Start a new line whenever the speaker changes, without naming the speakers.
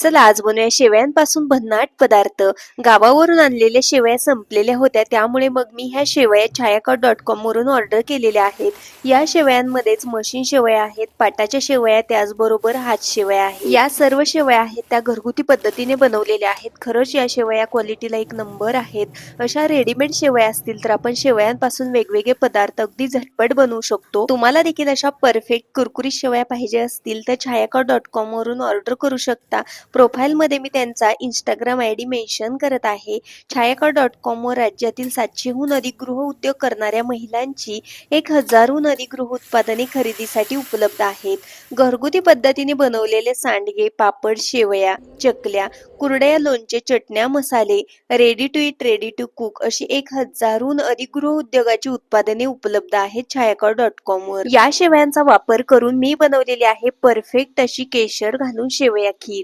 चला आज बनवूया शेवयांपासून भन्नाट पदार्थ. गावावरून आणलेल्या शेवया संपलेल्या होत्या, त्यामुळे मग मी ह्या शेवया छायाकॉट.com वरून ऑर्डर केलेल्या आहेत. या शेवयांमध्येच मशीन शेवया आहेत, पाटाच्या शेवया, त्याचबरोबर हात शेवया आहेत. या सर्व शेवया आहेत त्या घरगुती पद्धतीने बनवलेल्या आहेत. खरंच या शेवया क्वालिटीला एक नंबर आहेत. अशा रेडीमेड शेवया असतील तर आपण शेवयांपासून वेगवेगळे पदार्थ अगदी झटपट बनवू शकतो. तुम्हाला देखील अशा परफेक्ट कुरकुरीत शेवया पाहिजे असतील तर छायाकॉट.com वरून ऑर्डर करू शकता. प्रोफाईलमध्ये मी त्यांचा इंस्टाग्राम आयडी मेन्शन करत आहे. छायाकॉट.com वर राज्यातील 700हून अधिक गृहउद्योग करणाऱ्या महिलांची 1000हून अधिक गृहोत्पादने खरेदीसाठी उपलब्ध आहेत. घरगुती पद्धतीने बनवलेले सांडगे, पापड, शेवया, चकल्या, कुरडया, लोणचे, चटण्या, मसाले, ready to eat, ready to cook अशी 1000हून अधिक गृहउद्योगाची उत्पादने उपलब्ध आहेत छायाकॉट.com वर. या शेवयांचा वापर करून मी बनवलेली आहे परफेक्ट अशी केशर घालून शेवया खीर.